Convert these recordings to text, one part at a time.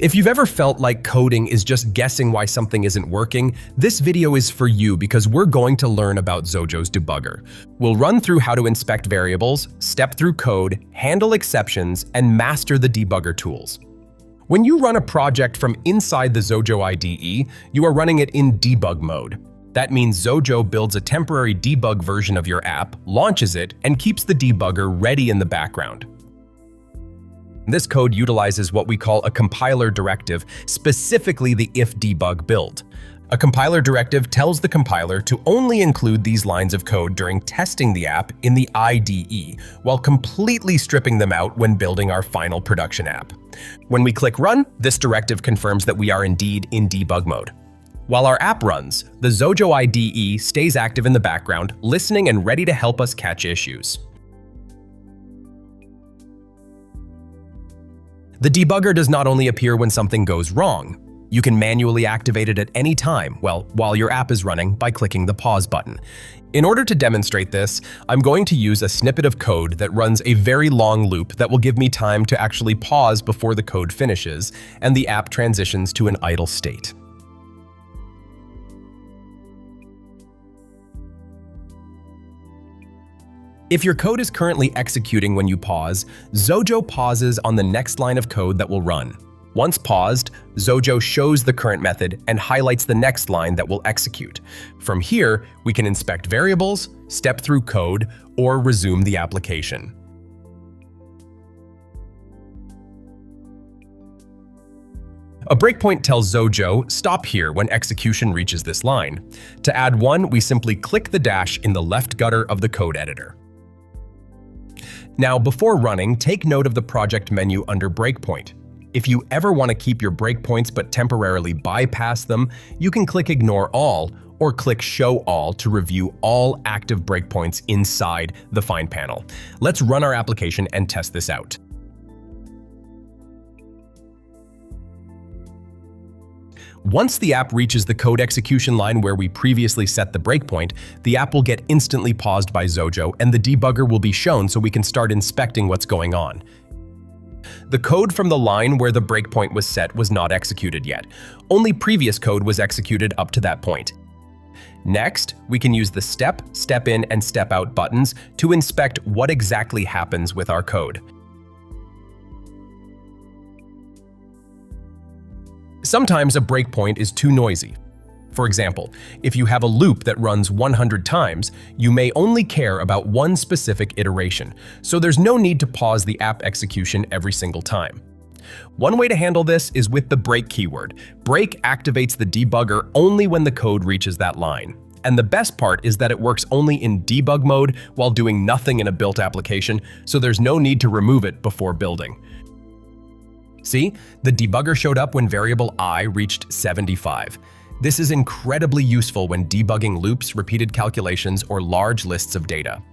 If you've ever felt like coding is just guessing why something isn't working, this video is for you because we're going to learn about Xojo's debugger. We'll run through how to inspect variables, step through code, handle exceptions, and master the debugger tools. When you run a project from inside the Xojo IDE, you are running it in debug mode. That means Xojo builds a temporary debug version of your app, launches it, and keeps the debugger ready in the background. This code utilizes what we call a compiler directive, specifically the if-debug build. A compiler directive tells the compiler to only include these lines of code during testing the app in the IDE, while completely stripping them out when building our final production app. When we click Run, this directive confirms that we are indeed in debug mode. While our app runs, the Xojo IDE stays active in the background, listening and ready to help us catch issues. The debugger does not only appear when something goes wrong. You can manually activate it at any time, while your app is running, by clicking the pause button. In order to demonstrate this, I'm going to use a snippet of code that runs a very long loop that will give me time to actually pause before the code finishes and the app transitions to an idle state. If your code is currently executing when you pause, Xojo pauses on the next line of code that will run. Once paused, Xojo shows the current method and highlights the next line that will execute. From here, we can inspect variables, step through code, or resume the application. A breakpoint tells Xojo, stop here when execution reaches this line. To add one, we simply click the dash in the left gutter of the code editor. Now, before running, take note of the project menu under Breakpoint. If you ever want to keep your breakpoints but temporarily bypass them, you can click Ignore All or click Show All to review all active breakpoints inside the Find panel. Let's run our application and test this out. Once the app reaches the code execution line where we previously set the breakpoint, the app will get instantly paused by Xojo and the debugger will be shown so we can start inspecting what's going on. The code from the line where the breakpoint was set was not executed yet. Only previous code was executed up to that point. Next, we can use the step, step in, and step out buttons to inspect what exactly happens with our code. Sometimes a breakpoint is too noisy. For example, if you have a loop that runs 100 times, you may only care about one specific iteration, so there's no need to pause the app execution every single time. One way to handle this is with the break keyword. Break activates the debugger only when the code reaches that line. And the best part is that it works only in debug mode while doing nothing in a built application, so there's no need to remove it before building. See, the debugger showed up when variable I reached 75. This is incredibly useful when debugging loops, repeated calculations, or large lists of data.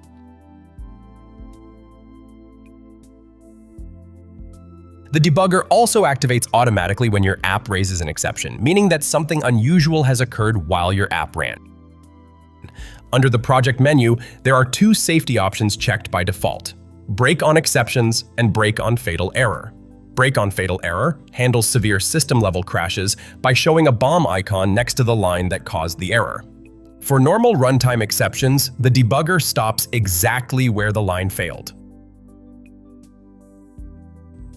The debugger also activates automatically when your app raises an exception, meaning that something unusual has occurred while your app ran. Under the project menu, there are two safety options checked by default: Break on Exceptions and Break on Fatal Error. Break on Fatal Error handles severe system-level crashes by showing a bomb icon next to the line that caused the error. For normal runtime exceptions, the debugger stops exactly where the line failed.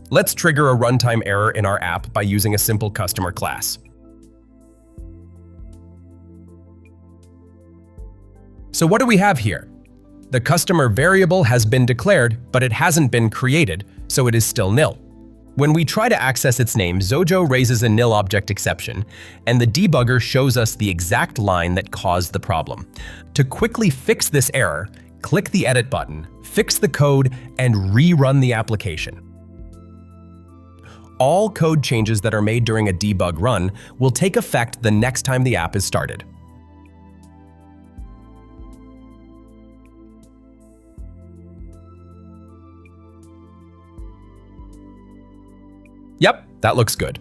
Let's trigger a runtime error in our app by using a simple customer class. So what do we have here? The customer variable has been declared, but it hasn't been created, so it is still nil. When we try to access its name, Xojo raises a NilObjectException, and the debugger shows us the exact line that caused the problem. To quickly fix this error, click the Edit button, fix the code, and rerun the application. All code changes that are made during a debug run will take effect the next time the app is started. Yep, that looks good.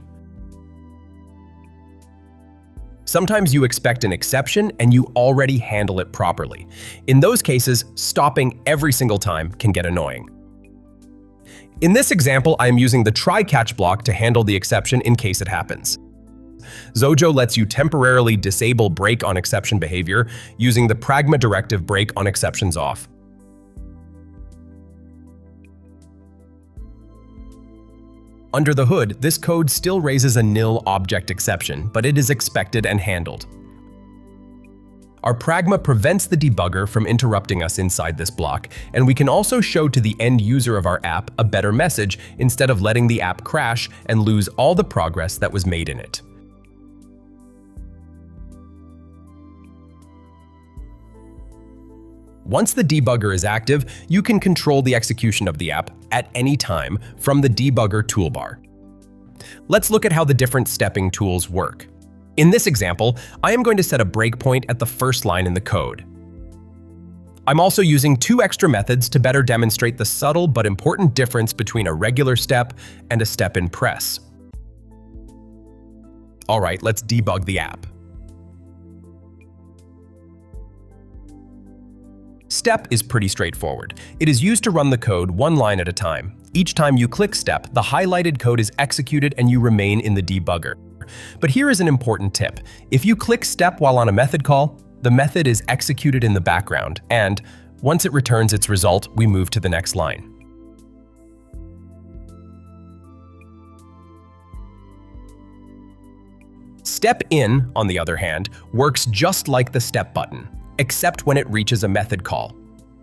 Sometimes you expect an exception and you already handle it properly. In those cases, stopping every single time can get annoying. In this example, I am using the try-catch block to handle the exception in case it happens. Xojo lets you temporarily disable break on exception behavior using the pragma directive break on exceptions off. Under the hood, this code still raises a nil object exception, but it is expected and handled. Our pragma prevents the debugger from interrupting us inside this block, and we can also show to the end user of our app a better message instead of letting the app crash and lose all the progress that was made in it. Once the debugger is active, you can control the execution of the app at any time from the debugger toolbar. Let's look at how the different stepping tools work. In this example, I am going to set a breakpoint at the first line in the code. I'm also using 2 extra methods to better demonstrate the subtle but important difference between a regular step and a step in press. All right, let's debug the app. Step is pretty straightforward. It is used to run the code one line at a time. Each time you click step, the highlighted code is executed and you remain in the debugger. But here is an important tip. If you click step while on a method call, the method is executed in the background, and once it returns its result, we move to the next line. Step in, on the other hand, works just like the step button, except when it reaches a method call.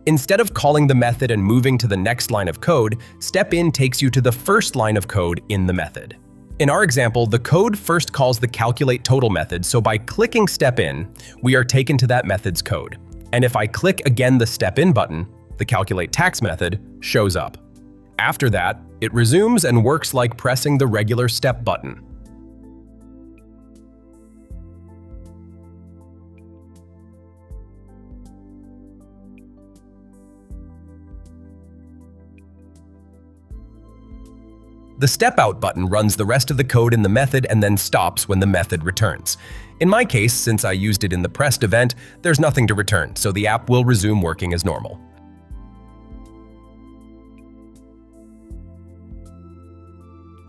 Instead of calling the method and moving to the next line of code, step in takes you to the first line of code in the method. In our example, the code first calls the calculateTotal method, so by clicking step in, we are taken to that method's code. And if I click again the step in button, the calculateTax method shows up. After that, it resumes and works like pressing the regular step button. The step out button runs the rest of the code in the method and then stops when the method returns. In my case, since I used it in the pressed event, there's nothing to return, so the app will resume working as normal.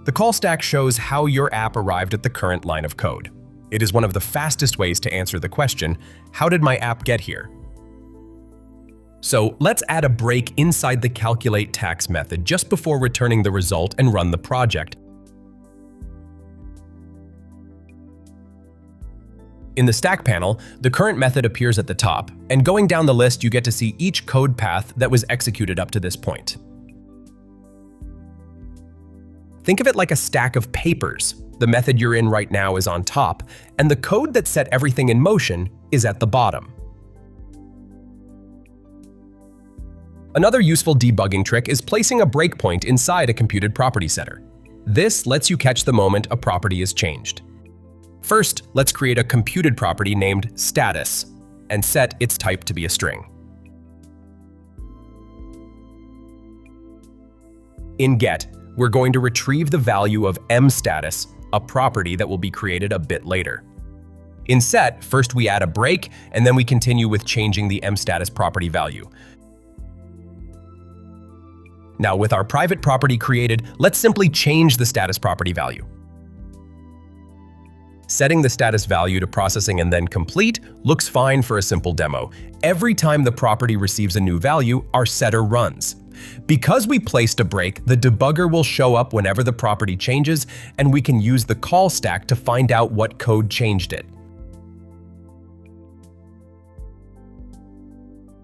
The call stack shows how your app arrived at the current line of code. It is one of the fastest ways to answer the question, how did my app get here? So let's add a break inside the calculateTax method just before returning the result and run the project. In the stack panel, the current method appears at the top, and going down the list you get to see each code path that was executed up to this point. Think of it like a stack of papers. The method you're in right now is on top, and the code that set everything in motion is at the bottom. Another useful debugging trick is placing a breakpoint inside a computed property setter. This lets you catch the moment a property is changed. First, let's create a computed property named status and set its type to be a string. In get, we're going to retrieve the value of mStatus, a property that will be created a bit later. In set, first we add a break, and then we continue with changing the mStatus property value. Now, with our private property created, let's simply change the status property value. Setting the status value to processing and then complete looks fine for a simple demo. Every time the property receives a new value, our setter runs. Because we placed a break, the debugger will show up whenever the property changes, and we can use the call stack to find out what code changed it.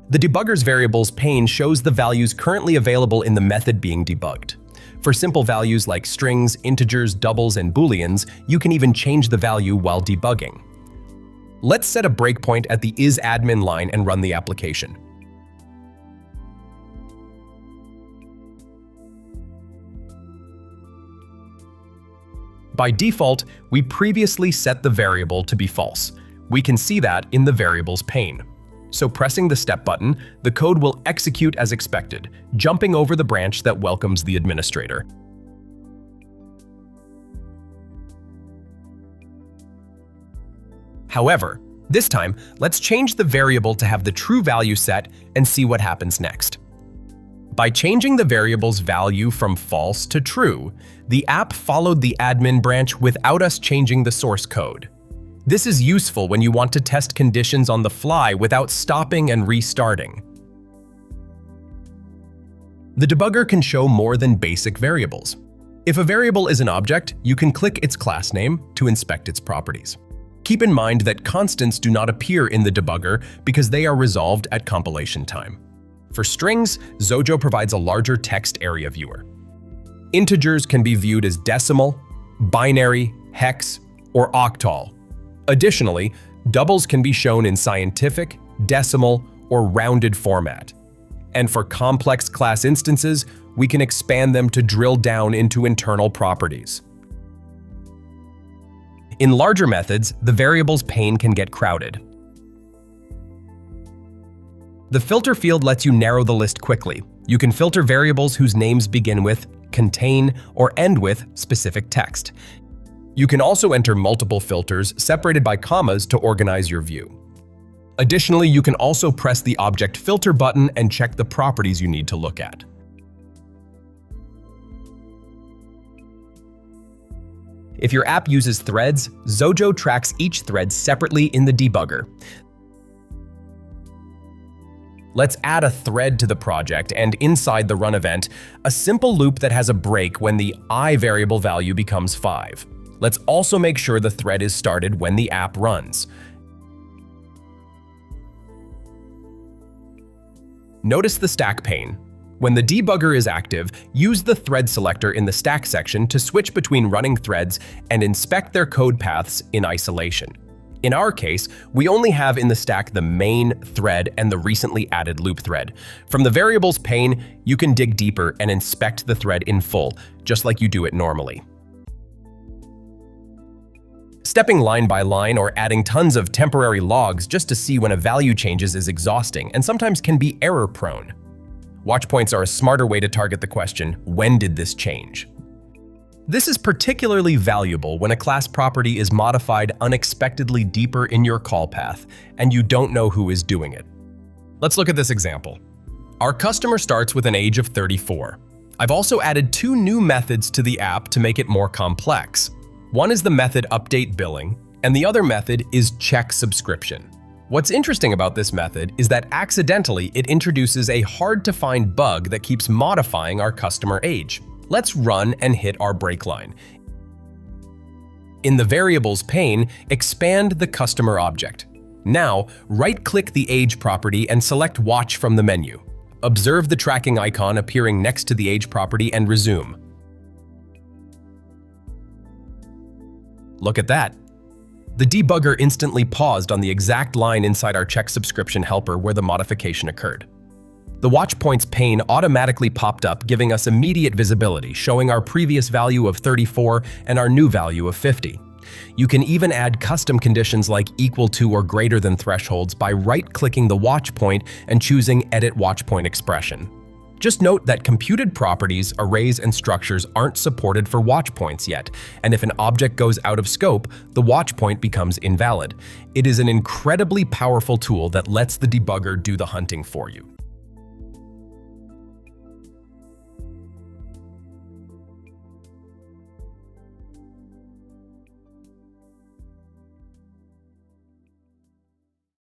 The debugger's variables pane shows the values currently available in the method being debugged. For simple values like strings, integers, doubles, and booleans, you can even change the value while debugging. Let's set a breakpoint at the isAdmin line and run the application. By default, we previously set the variable to be false. We can see that in the variables pane. So pressing the step button, the code will execute as expected, jumping over the branch that welcomes the administrator. However, this time, let's change the variable to have the true value set and see what happens next. By changing the variable's value from false to true, the app followed the admin branch without us changing the source code. This is useful when you want to test conditions on the fly without stopping and restarting. The debugger can show more than basic variables. If a variable is an object, you can click its class name to inspect its properties. Keep in mind that constants do not appear in the debugger because they are resolved at compilation time. For strings, Xojo provides a larger text area viewer. Integers can be viewed as decimal, binary, hex, or octal. Additionally, doubles can be shown in scientific, decimal, or rounded format. And for complex class instances, we can expand them to drill down into internal properties. In larger methods, the variables pane can get crowded. The filter field lets you narrow the list quickly. You can filter variables whose names begin with, contain, or end with specific text. You can also enter multiple filters separated by commas to organize your view. Additionally, you can also press the Object Filter button and check the properties you need to look at. If your app uses threads, Xojo tracks each thread separately in the debugger. Let's add a thread to the project, and inside the run event, a simple loop that has a break when the I variable value becomes 5. Let's also make sure the thread is started when the app runs. Notice the stack pane. When the debugger is active, use the thread selector in the stack section to switch between running threads and inspect their code paths in isolation. In our case, we only have in the stack the main thread and the recently added loop thread. From the variables pane, you can dig deeper and inspect the thread in full, just like you do it normally. Stepping line by line or adding tons of temporary logs just to see when a value changes is exhausting and sometimes can be error-prone. Watchpoints are a smarter way to target the question, when did this change? This is particularly valuable when a class property is modified unexpectedly deeper in your call path and you don't know who is doing it. Let's look at this example. Our customer starts with an age of 34. I've also added 2 new methods to the app to make it more complex. One is the method update billing, and the other method is check subscription. What's interesting about this method is that accidentally it introduces a hard-to-find bug that keeps modifying our customer age. Let's run and hit our break line. In the variables pane, expand the customer object. Now, right-click the age property and select Watch from the menu. Observe the tracking icon appearing next to the age property and resume. Look at that. The debugger instantly paused on the exact line inside our check subscription helper where the modification occurred. The Watchpoints pane automatically popped up, giving us immediate visibility, showing our previous value of 34 and our new value of 50. You can even add custom conditions like equal to or greater than thresholds by right-clicking the watchpoint and choosing Edit Watchpoint Expression. Just note that computed properties, arrays, and structures aren't supported for watchpoints yet, and if an object goes out of scope, the watchpoint becomes invalid. It is an incredibly powerful tool that lets the debugger do the hunting for you.